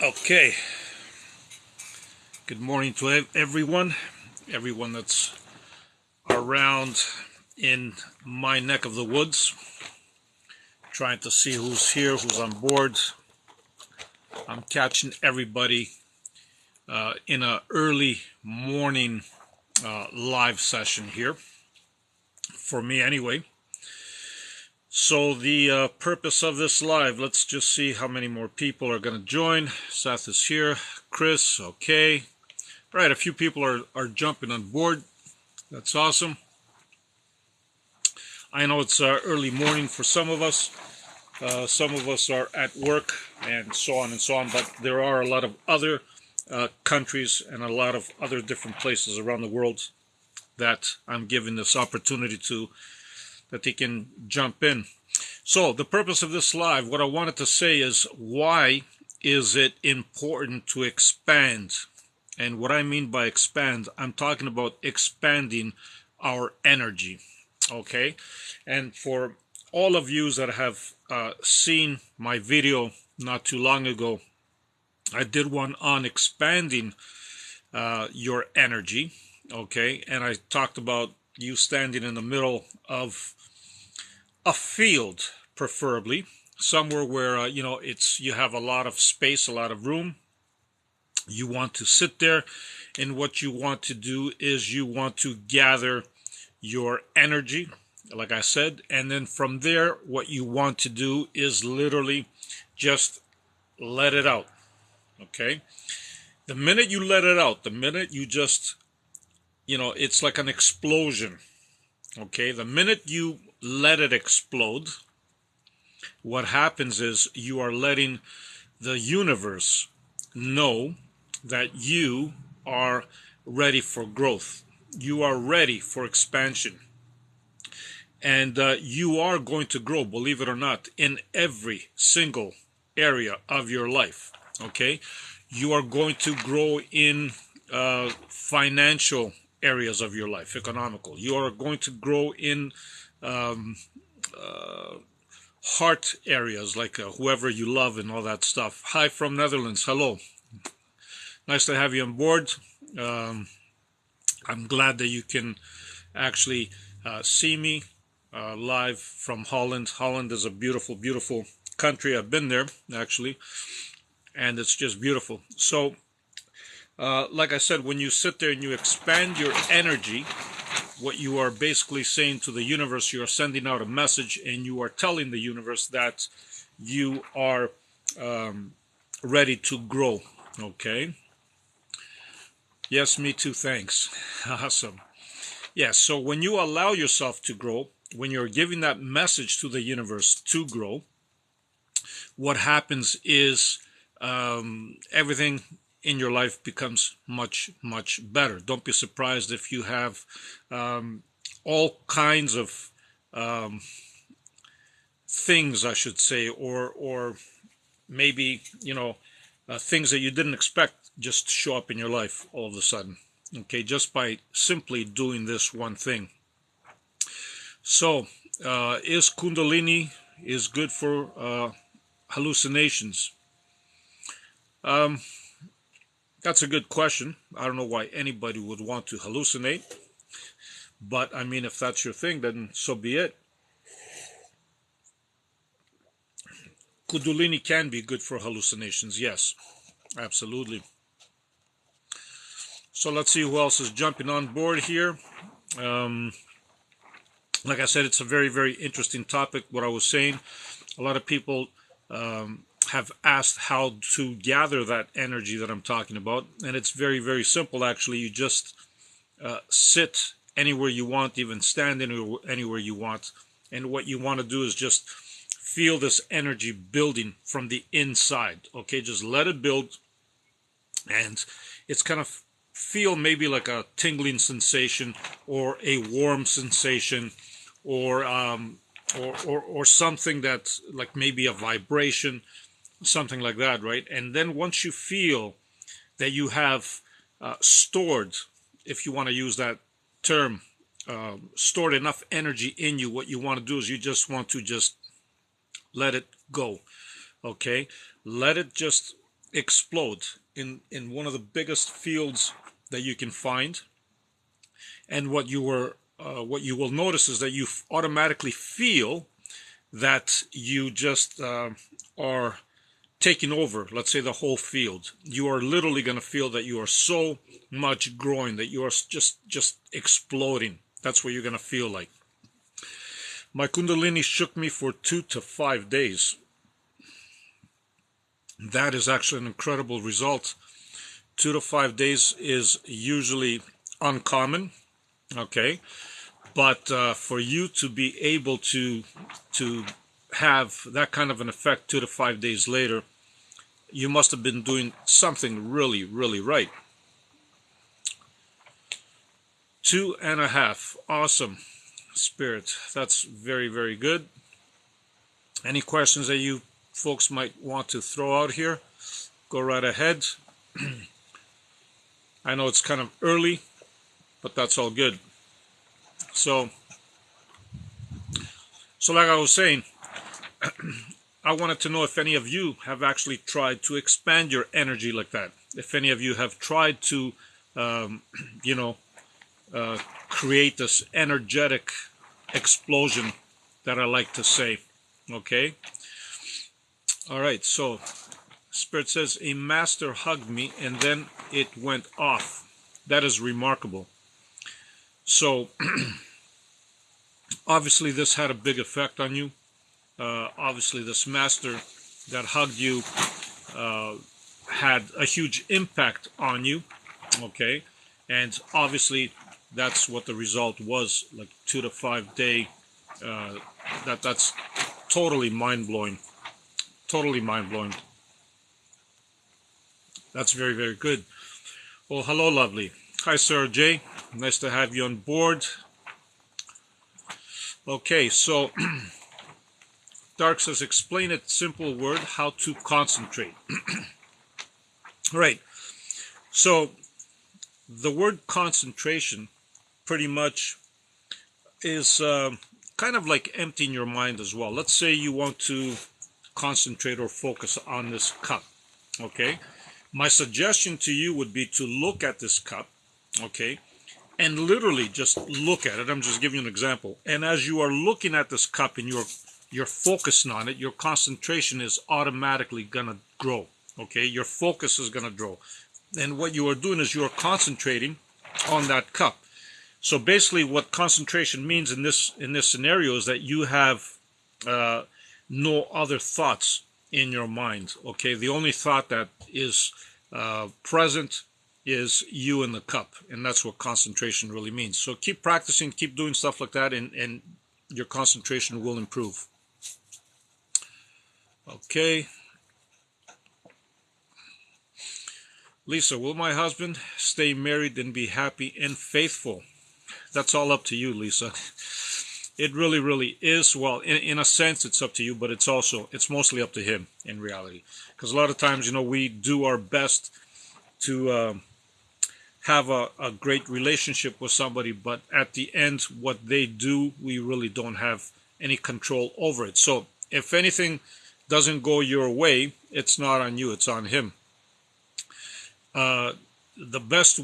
Okay, good morning to everyone that's around in my neck of the woods. Trying to see who's here, who's on board. I'm catching everybody in a early morning live session here, for me anyway. So the purpose of this live, let's just see how many more people are going to join. Seth is here, Chris, okay. All right, a few people are jumping on board. That's awesome. I know it's early morning for some of us. Some of us are at work and so on and so on, but there are a lot of other countries and a lot of other different places around the world that I'm giving this opportunity to, that they can jump in. So the purpose of this live, what I wanted to say is, why is it important to expand? And what I mean by expand, I'm talking about expanding our energy. Okay, and for all of you that have seen my video not too long ago, I did one on expanding your energy. Okay, and I talked about you standing in the middle of a field, preferably somewhere where you have a lot of space, a lot of room. You want to sit there, and what you want to do is you want to gather your energy, like I said, and then from there, what you want to do is literally just let it out. Okay, the minute you let it out, the minute you just, it's like an explosion. Okay, the minute you let it explode, what happens is you are letting the universe know that you are ready for growth. You are ready for expansion. And you are going to grow, believe it or not, in every single area of your life. Okay? You are going to grow in financial areas of your life, economical. You are going to grow in um, heart areas, like whoever you love and all that stuff. Hi from Netherlands. Hello. Nice to have you on board. I'm glad that you can actually see me live from Holland. Holland is a beautiful, beautiful country. I've been there, actually, and it's just beautiful. So, like I said, when you sit there and you expand your energy, what you are basically saying to the universe, you are sending out a message, and you are telling the universe that you are ready to grow. Okay? Yes, me too, thanks. Awesome. Yes, so when you allow yourself to grow, when you're giving that message to the universe to grow, what happens is everything in your life becomes much, much better. Don't be surprised if you have all kinds of things, I should say, or maybe, things that you didn't expect just show up in your life all of a sudden. Okay, just by simply doing this one thing. So, is Kundalini is good for hallucinations? That's a good question. I don't know why anybody would want to hallucinate, but I mean, if that's your thing, then so be it. Kundalini can be good for hallucinations, yes, absolutely. So let's see who else is jumping on board here. Like I said, it's a very, very interesting topic. What I was saying, a lot of people have asked how to gather that energy that I'm talking about, and it's very, very simple. Actually, you just sit anywhere you want, even stand anywhere you want, and what you want to do is just feel this energy building from the inside. Okay, just let it build, and it's kind of feel maybe like a tingling sensation or a warm sensation, or or something that's like maybe a vibration, something like that, right? And then once you feel that you have stored, if you want to use that term, stored enough energy in you, what you want to do is you just want to just let it go. Okay, let it just explode in one of the biggest fields that you can find. And what you will notice is that you automatically feel that you just are taking over, let's say, the whole field. You are literally going to feel that you are so much growing, that you are just exploding. That's what you're going to feel like. My Kundalini shook me for 2 to 5 days. That is actually an incredible result. 2 to 5 days is usually uncommon, okay? But for you to be able to have that kind of an effect 2 to 5 days later, you must have been doing something really, really right. 2.5. Awesome. Spirit. That's very, very good. Any questions that you folks might want to throw out here? Go right ahead. I know it's kind of early, but that's all good. So like I was saying, I wanted to know if any of you have actually tried to expand your energy like that. If any of you have tried to, create this energetic explosion that I like to say. Okay? All right, so Spirit says, a master hugged me and then it went off. That is remarkable. So, obviously this had a big effect on you. Obviously this master that hugged you had a huge impact on you. Okay? And obviously that's what the result was, like 2 to 5 day. That's totally mind-blowing. Totally mind-blowing. That's very, very good. Well, hello, lovely. Hi, Sarah J. Nice to have you on board. Okay, so Dark says, explain it simple word, how to concentrate. Right. So the word concentration pretty much is kind of like emptying your mind as well. Let's say you want to concentrate or focus on this cup. Okay. My suggestion to you would be to look at this cup, okay, and literally just look at it. I'm just giving you an example. And as you are looking at this cup and you're focusing on it, your concentration is automatically going to grow, okay? Your focus is going to grow. And what you are doing is you are concentrating on that cup. So basically what concentration means in this scenario is that you have no other thoughts in your mind, okay? The only thought that is present is you in the cup, and that's what concentration really means. So keep practicing, keep doing stuff like that, and your concentration will improve. Okay. Lisa, will my husband stay married and be happy and faithful? That's all up to you, Lisa. It really, really is. Well, in a sense, it's up to you, but it's mostly up to him in reality. Because a lot of times, we do our best to have a great relationship with somebody, but at the end, what they do, we really don't have any control over it. So if anything doesn't go your way, it's not on you, it's on him. The best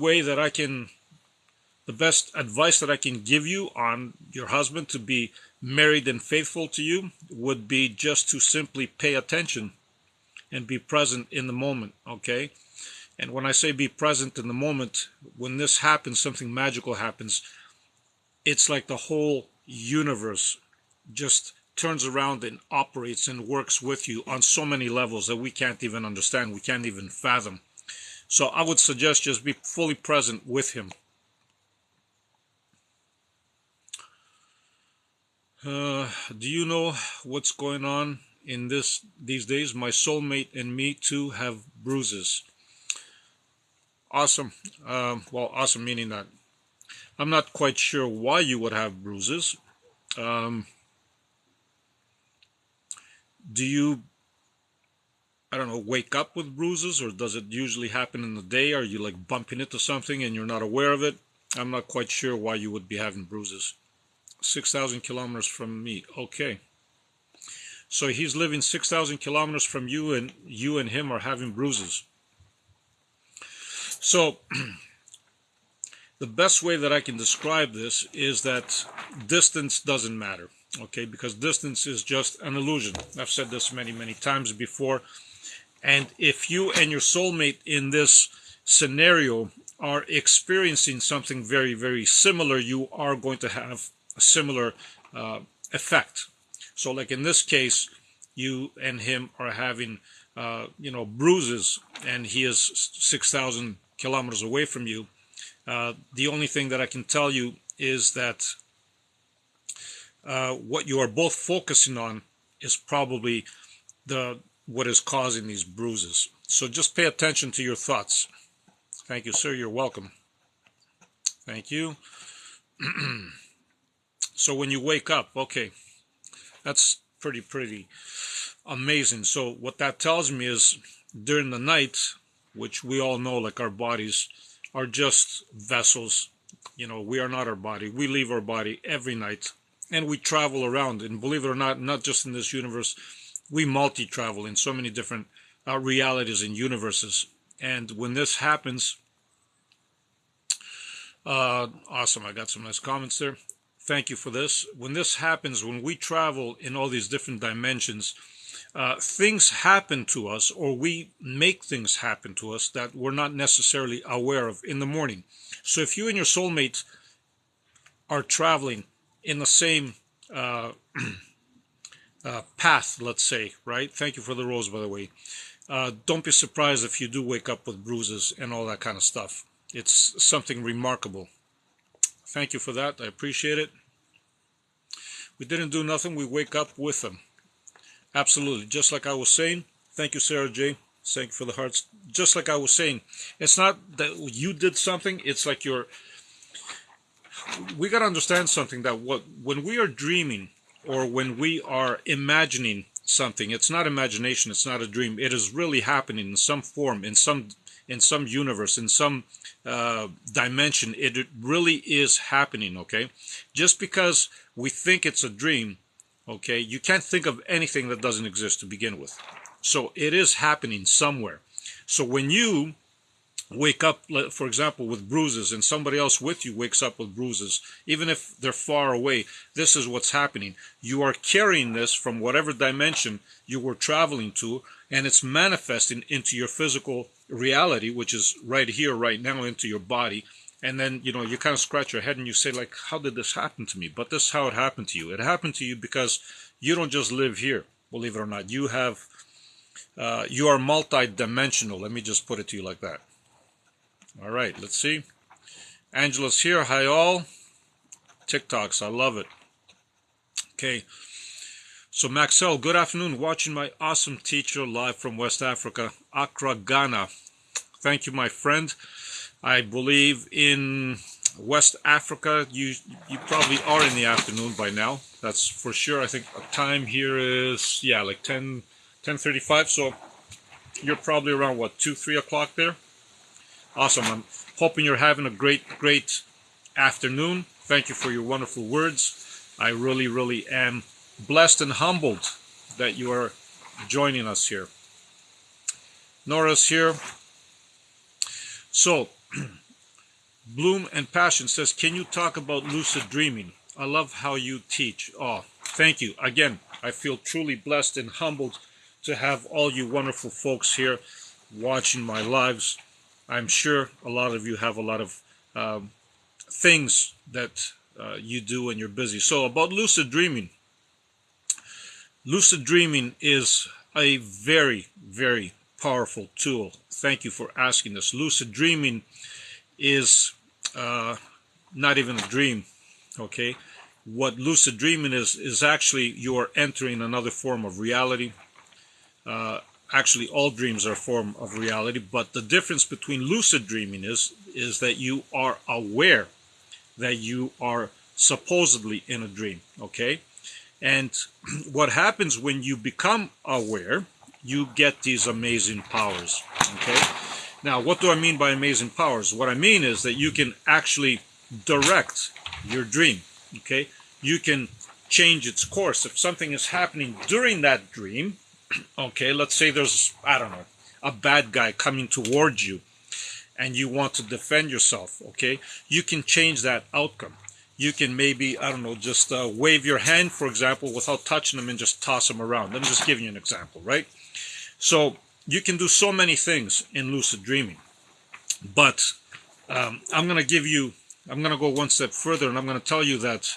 advice that I can give you on your husband to be married and faithful to you would be just to simply pay attention and be present in the moment, okay? And when I say be present in the moment, when this happens, something magical happens, it's like the whole universe just turns around and operates and works with you on so many levels that we can't even understand, we can't even fathom. So I would suggest just be fully present with him. Do you know what's going on in these days? My soulmate and me too have bruises. Awesome. Well, awesome meaning that I'm not quite sure why you would have bruises. Do you, I don't know, wake up with bruises, or does it usually happen in the day? Are you like bumping into something and you're not aware of it? I'm not quite sure why you would be having bruises. 6,000 kilometers from me. Okay. So he's living 6,000 kilometers from you, and you and him are having bruises. So the best way that I can describe this is that distance doesn't matter, okay? Because distance is just an illusion. I've said this many, many times before. And if you and your soulmate in this scenario are experiencing something very, very similar, you are going to have a similar effect. So like in this case, you and him are having, bruises, and he is 6,000 kilometers away from you. The only thing that I can tell you is that what you are both focusing on is probably what is causing these bruises. So just pay attention to your thoughts. Thank you, sir. You're welcome. Thank you. So when you wake up, okay, that's pretty amazing. So what that tells me is during the night, which we all know, like our bodies are just vessels. We are not our body. We leave our body every night and we travel around. And believe it or not just in this universe, we multi-travel in so many different realities and universes. And when this happens, awesome, I got some nice comments there. Thank you for this. When this happens, when we travel in all these different dimensions, things happen to us, or we make things happen to us that we're not necessarily aware of in the morning. So if you and your soulmate are traveling in the same path, let's say, right? Thank you for the rose, by the way. Don't be surprised if you do wake up with bruises and all that kind of stuff. It's something remarkable. Thank you for that. I appreciate it. We didn't do nothing. We wake up with them. Absolutely. Just like I was saying. Thank you, Sarah J. Thank you for the hearts. Just like I was saying. It's not that you did something. It's like we got to understand something, that when we are dreaming or when we are imagining something, it's not imagination. It's not a dream. It is really happening in some form, in some universe, in some dimension. It really is happening, okay? Just because we think it's a dream, okay, you can't think of anything that doesn't exist to begin with. So it is happening somewhere. So when you wake up, for example, with bruises, and somebody else with you wakes up with bruises, even if they're far away, this is what's happening. You are carrying this from whatever dimension you were traveling to, and it's manifesting into your physical reality, which is right here, right now, into your body. And then, you kind of scratch your head and you say, like, how did this happen to me? But this is how it happened to you. It happened to you because you don't just live here, believe it or not. You are multi-dimensional. Let me just put it to you like that. All right, let's see. Angela's here. Hi, all. TikToks, I love it. Okay. So, Maxell, good afternoon. Watching my awesome teacher live from West Africa, Accra, Ghana. Thank you, my friend. I believe in West Africa, you probably are in the afternoon by now. That's for sure. I think the time here is, like 10:35. So you're probably around, 2, 3 o'clock there? Awesome. I'm hoping you're having a great afternoon. Thank you for your wonderful words. I really, really am blessed and humbled that you are joining us here. Nora's here. So, Bloom and Passion says, can you talk about lucid dreaming? I love how you teach. Oh, thank you. Again, I feel truly blessed and humbled to have all you wonderful folks here watching my lives. I'm sure a lot of you have a lot of things that you do and you're busy. So about lucid dreaming. Lucid dreaming is a very, very powerful tool. Thank you for asking this. Lucid dreaming is not even a dream, okay? What lucid dreaming is actually you are entering another form of reality. Actually, all dreams are a form of reality, but the difference between lucid dreaming is that you are aware that you are supposedly in a dream, okay? And what happens when you become aware, you get these amazing powers, okay? Now, what do I mean by amazing powers? What I mean is that you can actually direct your dream, okay? You can change its course. If something is happening during that dream, okay, let's say there's, I don't know, a bad guy coming towards you and you want to defend yourself, okay, you can change that outcome. You can maybe, I don't know, just wave your hand, for example, without touching them and just toss them around. I'm just giving you an example, right? So you can do so many things in lucid dreaming. But I'm going to go one step further, and I'm going to tell you that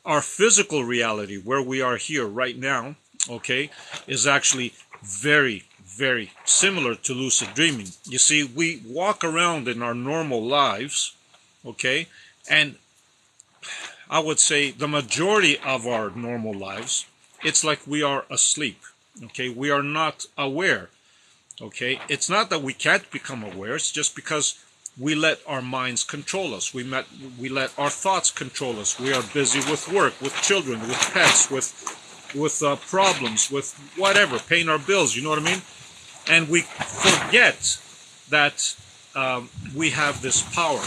our physical reality, where we are here right now, okay, is actually very, very similar to lucid dreaming. You see, we walk around in our normal lives, okay, and I would say the majority of our normal lives, it's like we are asleep, okay? We are not aware, okay? It's not that we can't become aware, it's just because we let our minds control us. We let our thoughts control us. We are busy with work, with children, with pets, with problems, with whatever, paying our bills, you know what I mean? And we forget that we have this power,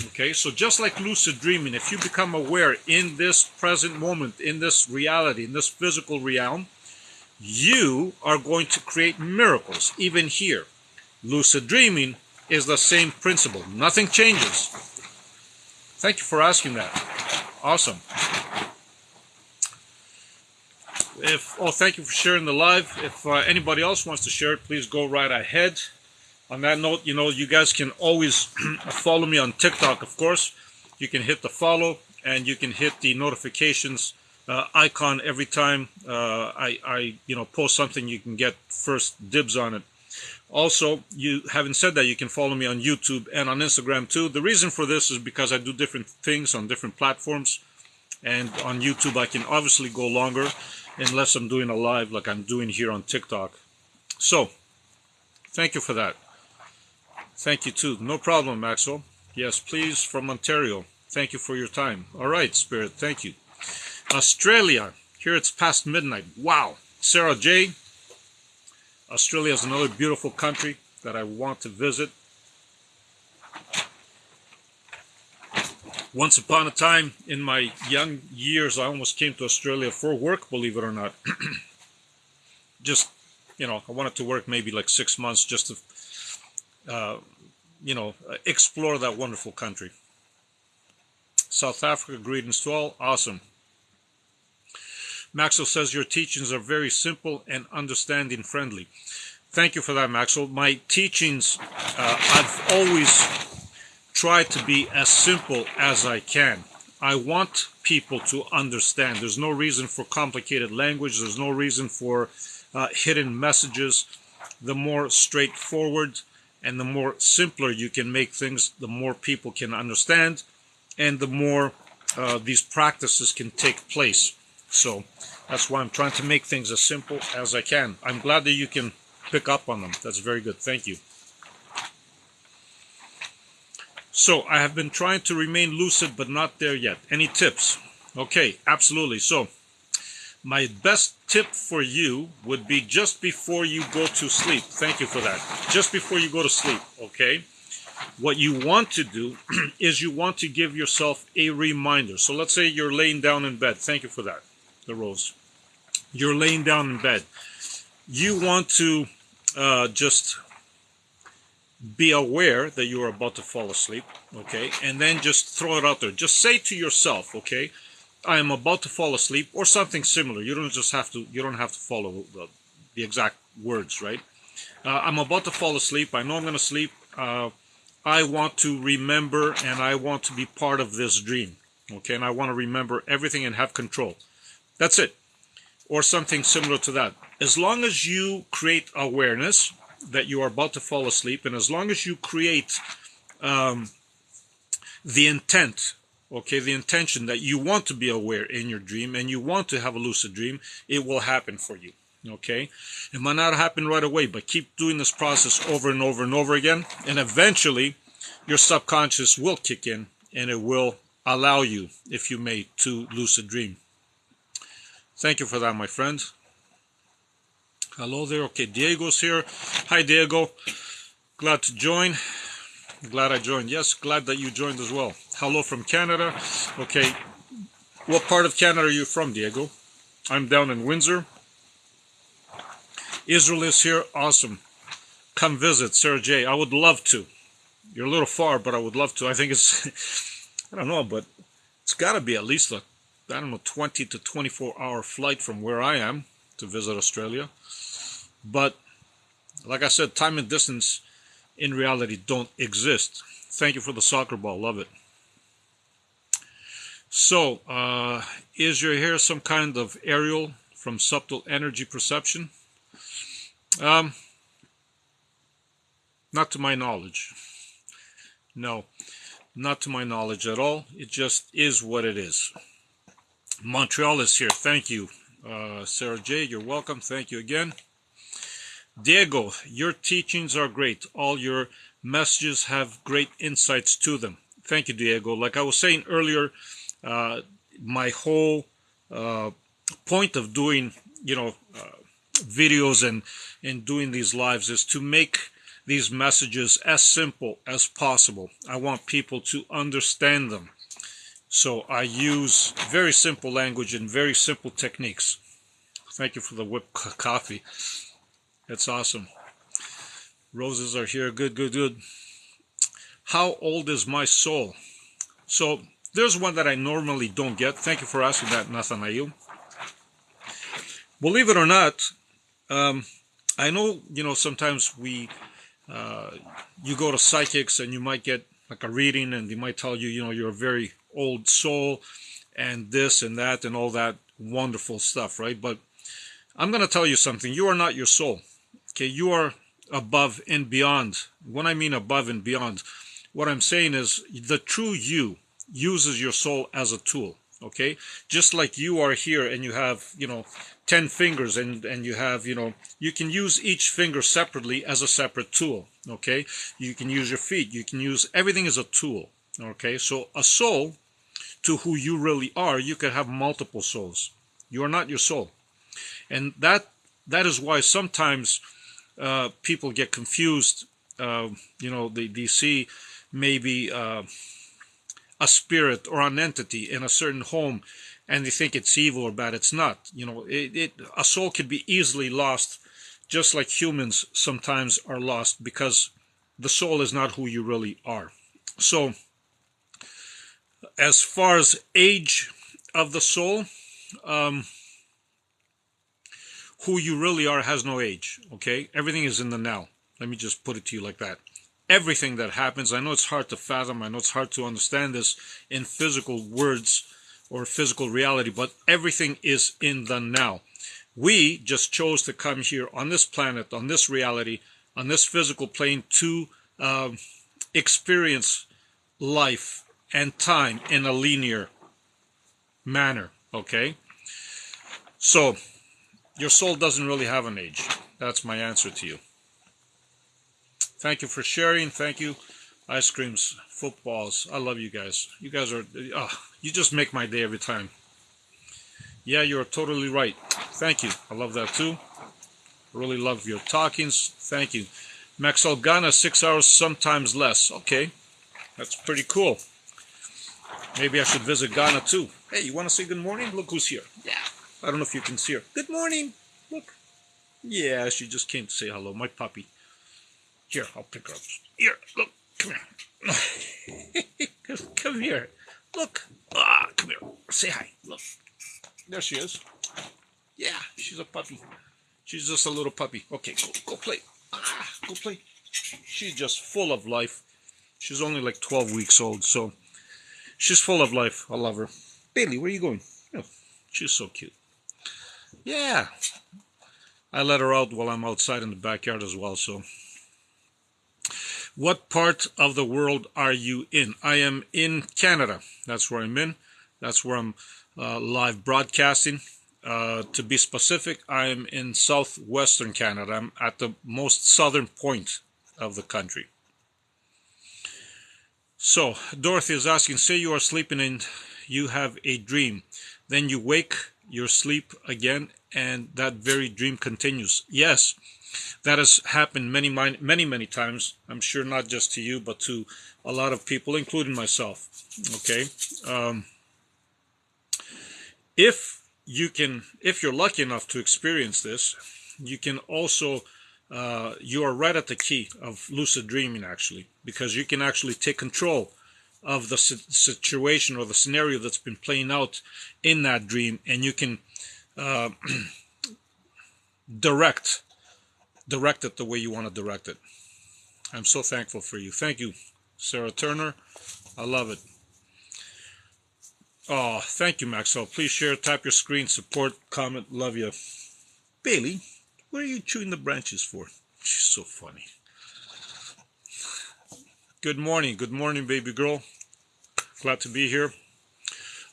okay? So just like lucid dreaming, if you become aware in this present moment, in this reality, in this physical realm, you are going to create miracles, even here. Lucid dreaming is the same principle. Nothing changes. Thank you for asking that. Awesome. Thank you for sharing the live. If anybody else wants to share it, please go right ahead. On that note, you know, you guys can always follow me on TikTok, of course. You can hit the follow, and you can hit the notifications icon every time I post something. You can get first dibs on it. Also, having said that, you can follow me on YouTube and on Instagram too. The reason for this is because I do different things on different platforms, and on YouTube I can obviously go longer unless I'm doing a live like I'm doing here on TikTok. So, thank you for that. Thank you too. No problem, Maxwell. Yes, please, from Ontario. Thank you for your time. All right, Spirit, thank you. Australia, here it's past midnight. Wow. Sarah J. Australia is another beautiful country that I want to visit. Once upon a time, in my young years, I almost came to Australia for work, believe it or not. Just, I wanted to work maybe like 6 months just to, explore that wonderful country. South Africa, greetings to all. Awesome. Maxwell says your teachings are very simple and understanding friendly. Thank you for that, Maxwell. My teachings, I've always tried to be as simple as I can. I want people to understand. There's no reason for complicated language. There's no reason for hidden messages. The more straightforward and the more simpler you can make things, the more people can understand, and the more these practices can take place. So that's why I'm trying to make things as simple as I can. I'm glad that you can pick up on them. That's very good. Thank you. So I have been trying to remain lucid, but not there yet. Any tips? Okay, absolutely. So my best tip for you would be just before you go to sleep. Thank you for that. Just before you go to sleep, okay? What you want to do is you want to give yourself a reminder. So let's say you're laying down in bed. Thank you for that, the rose. You're laying down in bed. You want to just be aware that you are about to fall asleep, okay? And then just throw it out there. Just say to yourself, okay, I am about to fall asleep, or something similar. You don't have to follow the exact words, right? I'm about to fall asleep. I know I'm going to sleep. I want to remember, and I want to be part of this dream, okay? And I want to remember everything and have control. That's it. Or something similar to that. As long as you create awareness that you are about to fall asleep, and as long as you create the intent, okay, the intention that you want to be aware in your dream and you want to have a lucid dream, it will happen for you, okay? It might not happen right away, but keep doing this process over and over and over again, and eventually your subconscious will kick in and it will allow you, if you may, to lucid dream. Thank you for that, my friend. Hello there. Okay, Diego's here. Hi, Diego. Glad to join. Glad I joined. Yes, glad that you joined as well. Hello from Canada. Okay, What part of Canada are you from, Diego? I'm down in Windsor. Israel is here. Awesome. Come visit, Sarah J. I would love to. You're a little far, but I would love to. I think it's, I don't know, but it's got to be at least a, I don't know, 20 to 24-hour flight from where I am to visit Australia. But like I said, time and distance in reality don't exist. Thank you for the soccer ball. Love it. So, is your hair some kind of aerial from subtle energy perception? Not to my knowledge. No, not to my knowledge at all. It just is what it is. Montreal is here. Thank you. Sarah J., you're welcome. Thank you again. Diego, your teachings are great. All your messages have great insights to them. Thank you, Diego. Like I was saying earlier, my whole point of doing, videos and doing these lives is to make these messages as simple as possible. I want people to understand them. So I use very simple language and very simple techniques. Thank you for the whipped coffee. That's awesome. Roses are here. Good, good, good. How old is my soul? So there's one that I normally don't get. Thank you for asking that, Nathanael. Believe it or not, I know, sometimes you go to psychics and you might get like a reading and they might tell you, you're a very old soul and this and that and all that wonderful stuff, right? But I'm going to tell you something. You are not your soul. Okay, you are above and beyond. When I mean above and beyond, what I'm saying is the true you uses your soul as a tool. Okay, just like you are here and you have 10 fingers and you have you can use each finger separately as a separate tool. Okay, you can use your feet, you can use everything as a tool. Okay, so a soul, to who you really are, you could have multiple souls. You are not your soul, and that is why sometimes people get confused. They see maybe a spirit or an entity in a certain home and they think it's evil or bad. It's not. A soul could be easily lost, just like humans sometimes are lost, because the soul is not who you really are. So as far as age of the soul, who you really are has no age. Okay, everything is in the now. Let me just put it to you like that. Everything that happens, I know it's hard to fathom, I know it's hard to understand this in physical words or physical reality, but everything is in the now. We just chose to come here on this planet, on this reality, on this physical plane to experience life and time in a linear manner, okay? So, your soul doesn't really have an age. That's my answer to you. Thank you for sharing. Thank you. Ice creams, footballs. I love you guys. You guys are, you just make my day every time. Yeah, you're totally right. Thank you. I love that too. Really love your talkings. Thank you. Maxwell, Ghana, 6 hours, sometimes less. Okay. That's pretty cool. Maybe I should visit Ghana too. Hey, you want to say good morning? Look who's here. Yeah. I don't know if you can see her. Good morning. Look. Yeah, she just came to say hello. My puppy. Here, I'll pick her up. Here, look, come here. Come here. Look. Come here. Say hi. Look. There she is. Yeah, she's a puppy. She's just a little puppy. Okay, go play. Go play. She's just full of life. She's only like 12 weeks old, so she's full of life. I love her. Bailey, where are you going? Oh, she's so cute. Yeah. I let her out while I'm outside in the backyard as well, so... What part of the world are you in? I am in Canada. That's where I'm in. That's where I'm live broadcasting. To be specific, I am in southwestern Canada. I'm at the most southern point of the country. So, Dorothy is asking, say you are sleeping and you have a dream. Then you wake your sleep again and that very dream continues. Yes. That has happened many times. I'm sure not just to you, but to a lot of people, including myself. Okay. if you're lucky enough to experience this, you can also, you are right at the key of lucid dreaming, actually, because you can actually take control of the situation or the scenario that's been playing out in that dream, and you can uh, direct it the way you want to direct it. I'm so thankful for you. Thank you, Sarah Turner. I love it. Oh, thank you, Maxwell. Please share, tap your screen, support, comment. Love you. Bailey, what are you chewing the branches for? She's so funny. Good morning, baby girl. Glad to be here.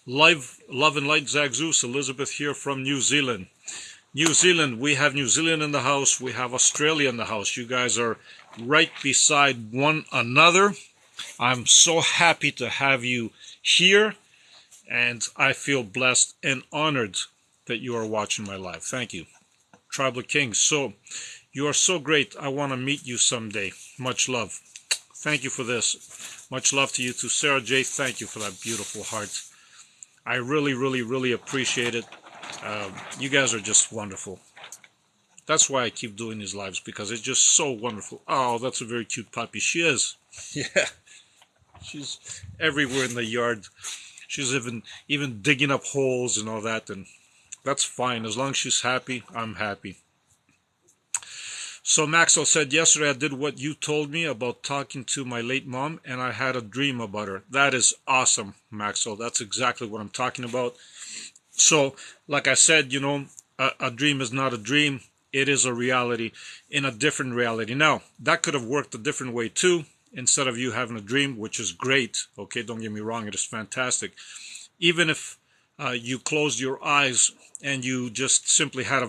Live, love and light, Zag Zeus, Elizabeth here from New Zealand. New Zealand, we have New Zealand in the house. We have Australia in the house. You guys are right beside one another. I'm so happy to have you here, and I feel blessed and honored that you are watching my live. Thank you. Tribal Kings, so you are so great. I want to meet you someday. Much love. Thank you for this. Much love to you too. Sarah J, thank you for that beautiful heart. I really, really, really appreciate it. You guys are just wonderful. That's why I keep doing these lives, because it's just so wonderful. Oh, that's a very cute puppy. She is. Yeah. She's everywhere in the yard. She's even digging up holes and all that, and that's fine. As long as she's happy, I'm happy. So Maxwell said, yesterday I did what you told me about talking to my late mom, and I had a dream about her. That is awesome, Maxwell. That's exactly what I'm talking about. So, like I said, you know, a dream is not a dream. It is a reality in a different reality. Now, that could have worked a different way too, instead of you having a dream, which is great. Okay, don't get me wrong, it is fantastic. Even if you closed your eyes and you just simply had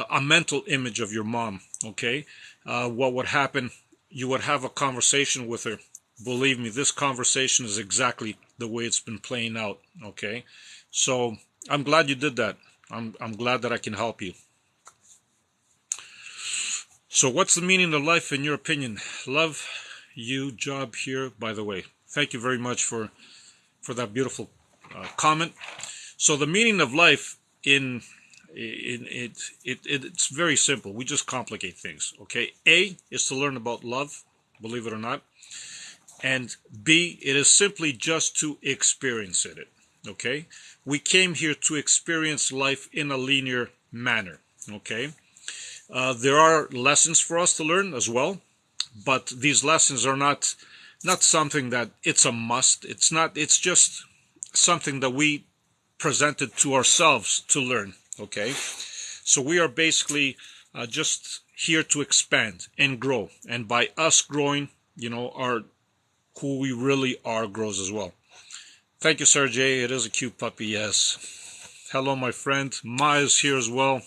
a mental image of your mom, okay, what would happen? You would have a conversation with her. Believe me, this conversation is exactly the way it's been playing out, okay? So I'm glad you did that. I'm glad that I can help you. So what's the meaning of life in your opinion? Love you, job here, by the way. Thank you very much for that beautiful comment. So the meaning of life it's very simple. We just complicate things, okay? A is to learn about love, believe it or not. And B, it is simply just to experience it, okay? We came here to experience life in a linear manner, okay? There are lessons for us to learn as well, but these lessons are not something that it's a must. It's just something that we presented to ourselves to learn, okay? So we are basically just here to expand and grow, and by us growing, you know, who we really are grows as well. Thank you, Sergey. It is a cute puppy, yes. Hello, my friend. Ma is here as well.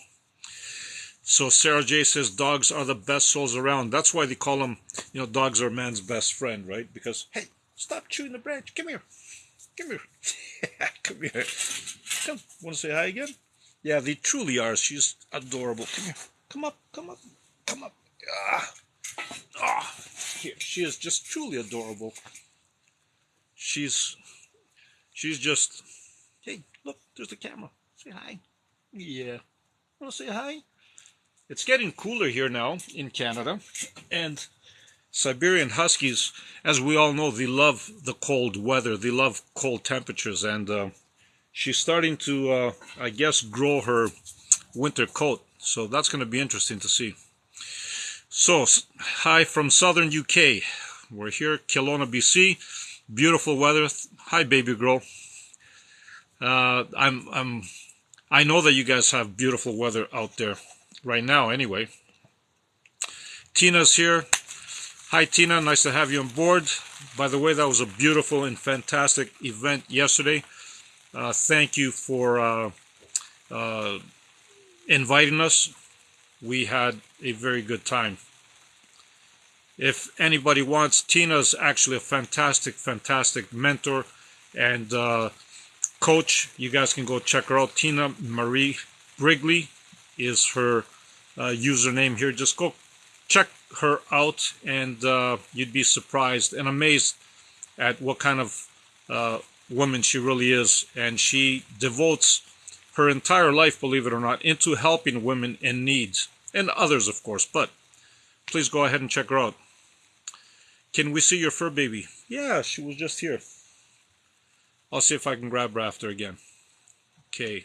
So Sarah J says dogs are the best souls around. That's why they call them, you know, dogs are man's best friend, right? Because, hey, stop chewing the branch. Come here. Come here. Come here. Come. Want to say hi again? Yeah, they truly are. She's adorable. Come here. Come up. Come up. Come up. Here. She is just truly adorable. She's just, hey, look, there's the camera. Say hi. Yeah. Want to say hi? It's getting cooler here now in Canada, and Siberian Huskies, as we all know, they love the cold weather. They love cold temperatures, and she's starting to, I guess, grow her winter coat. So that's going to be interesting to see. So, hi from southern UK. We're here, Kelowna, BC. Beautiful weather. Hi, baby girl. I know that you guys have beautiful weather out there right now anyway. Tina's here. Hi, Tina. Nice to have you on board. By the way, that was a beautiful and fantastic event yesterday. Thank you for inviting us. We had a very good time. If anybody wants, Tina's actually a fantastic mentor and coach. You guys can go check her out. Tina Marie Brigley is her username here. Just go check her out, and you'd be surprised and amazed at what kind of woman she really is, and she devotes her entire life, believe it or not, into helping women in need, and others, of course. But please go ahead and check her out. Can we see your fur baby? Yeah, she was just here. I'll see if I can grab her after again. Okay.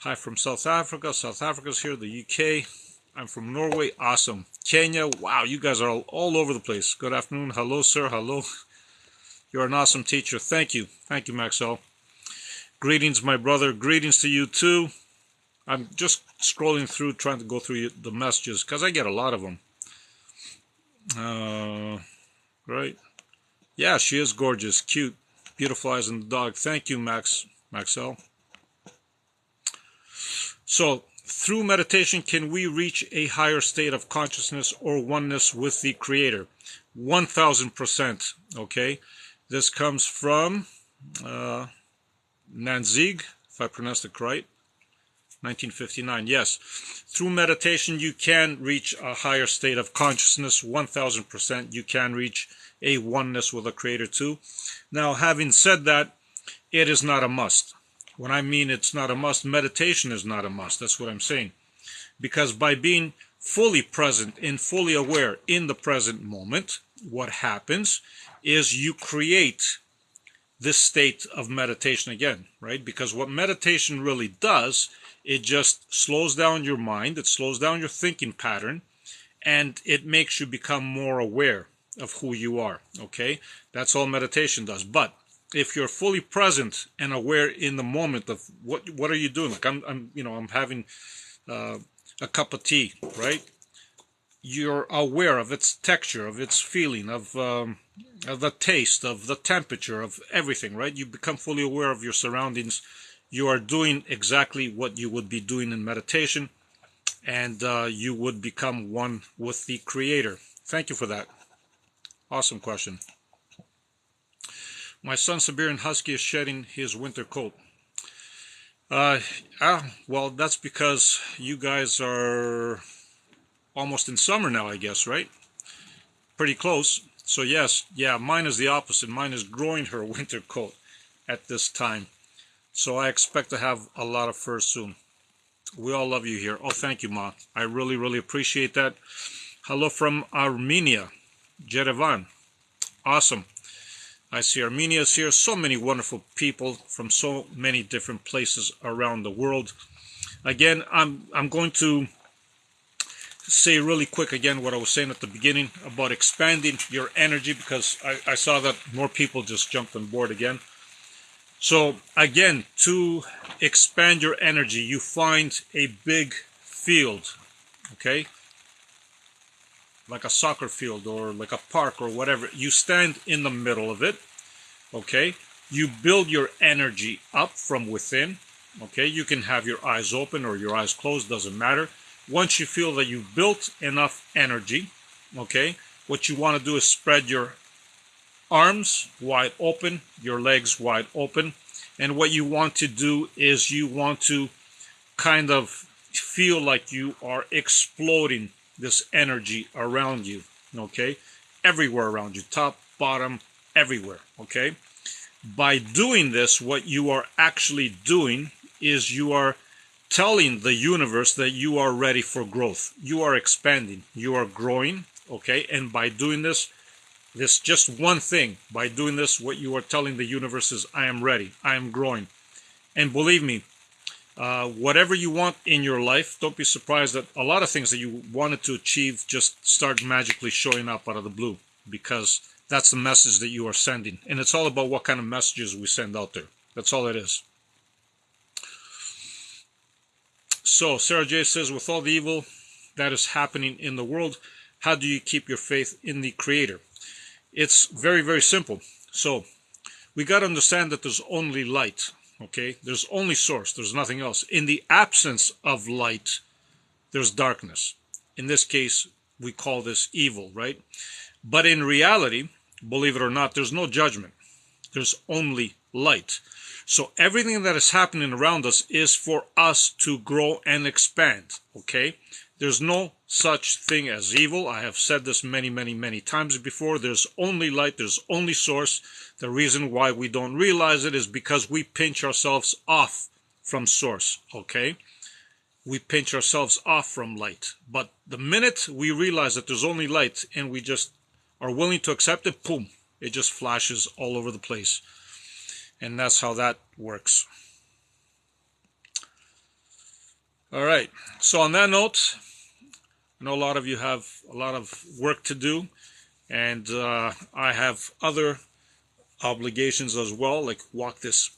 Hi from South Africa. South Africa's here. The UK. I'm from Norway. Awesome. Kenya. Wow, you guys are all over the place. Good afternoon. Hello, sir. Hello. You're an awesome teacher. Thank you. Thank you, Maxwell. Greetings, my brother. Greetings to you, too. I'm just scrolling through, trying to go through the messages, because I get a lot of them. Right. Yeah, she is gorgeous. Cute. Beautiful eyes in the dog. Thank you, Maxwell. So, through meditation, can we reach a higher state of consciousness or oneness with the Creator? 1000%. Okay. This comes from Nanzig, if I pronounced it right. 1959. Yes. Through meditation, you can reach a higher state of consciousness. 1000%. You can reach a oneness with a Creator too. Now, having said that, it is not a must. When I mean it's not a must, meditation is not a must. That's what I'm saying. Because by being fully present and fully aware in the present moment, what happens is you create this state of meditation again, right? Because what meditation really does, it just slows down your mind, it slows down your thinking pattern, and it makes you become more aware of who you are, okay? That's all meditation does. But if you're fully present and aware in the moment of what are you doing? Like I'm having a cup of tea, right? You're aware of its texture, of its feeling, of the taste, of the temperature, of everything, right? You become fully aware of your surroundings. You are doing exactly what you would be doing in meditation, and you would become one with the Creator. Thank you for that. Awesome question. My son Siberian Husky is shedding his winter coat. Well, that's because you guys are almost in summer now, I guess, right? Pretty close. So yes, yeah, mine is the opposite. Mine is growing her winter coat at this time. So I expect to have a lot of fur soon. We all love you here. Oh, thank you, Ma. I really, really appreciate that. Hello from Armenia, Jerevan. Awesome. I see Armenia is here. So many wonderful people from so many different places around the world. Again, I'm going to say really quick again what I was saying at the beginning about expanding your energy, because I saw that more people just jumped on board again. So again, to expand your energy, you find a big field, okay? Like a soccer field or like a park or whatever. You stand in the middle of it, okay? You build your energy up from within, okay? You can have your eyes open or your eyes closed, doesn't matter. Once you feel that you've built enough energy, okay, what you want to do is spread your arms wide open, your legs wide open, and what you want to do is you want to kind of feel like you are exploding this energy around you, okay, everywhere around you, top, bottom, everywhere, okay. By doing this, what you are actually doing is you are telling the universe that you are ready for growth. You are expanding, you are growing, okay, and by doing this just one thing, by doing this, what you are telling the universe is, I am ready, I am growing. And believe me, whatever you want in your life, don't be surprised that a lot of things that you wanted to achieve just start magically showing up out of the blue, because that's the message that you are sending. And it's all about what kind of messages we send out there. That's all it is. So Sarah J says, with all the evil that is happening in the world, how do you keep your faith in the Creator? It's very, very simple. So we got to understand that there's only light, okay? There's only source. There's nothing else. In the absence of light, there's darkness. In this case, we call this evil, right? But in reality, believe it or not, there's no judgment. There's only light. So everything that is happening around us is for us to grow and expand, okay? There's no such thing as evil. I have said this many, many, many times before. There's only light. There's only source. The reason why we don't realize it is because we pinch ourselves off from source, okay? We pinch ourselves off from light. But the minute we realize that there's only light and we just are willing to accept it, boom, it just flashes all over the place. And that's how that works. All right. So on that note, I know a lot of you have a lot of work to do, and I have other obligations as well, like walk this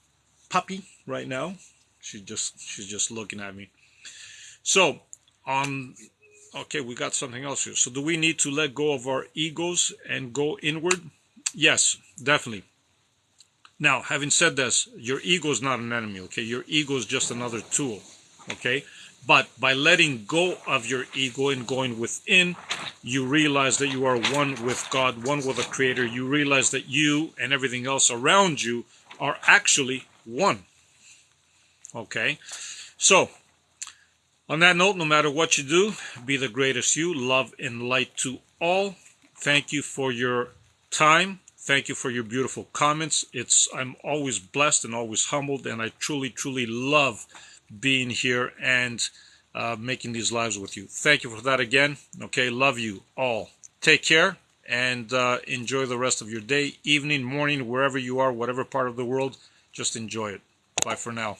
puppy right now. She's just looking at me. So okay, we got something else here. So do we need to let go of our egos and go inward? Yes, definitely. Now, having said this, your ego is not an enemy, okay? Your ego is just another tool, okay? But by letting go of your ego and going within, you realize that you are one with God, one with the Creator. You realize that you and everything else around you are actually one. Okay? So, on that note, no matter what you do, be the greatest you. Love and light to all. Thank you for your time. Thank you for your beautiful comments. I'm always blessed and always humbled, and I truly, truly love being here and making these lives with you. Thank you for that again. Okay, love you all. Take care and enjoy the rest of your day, evening, morning, wherever you are, whatever part of the world. Just enjoy it. Bye for now.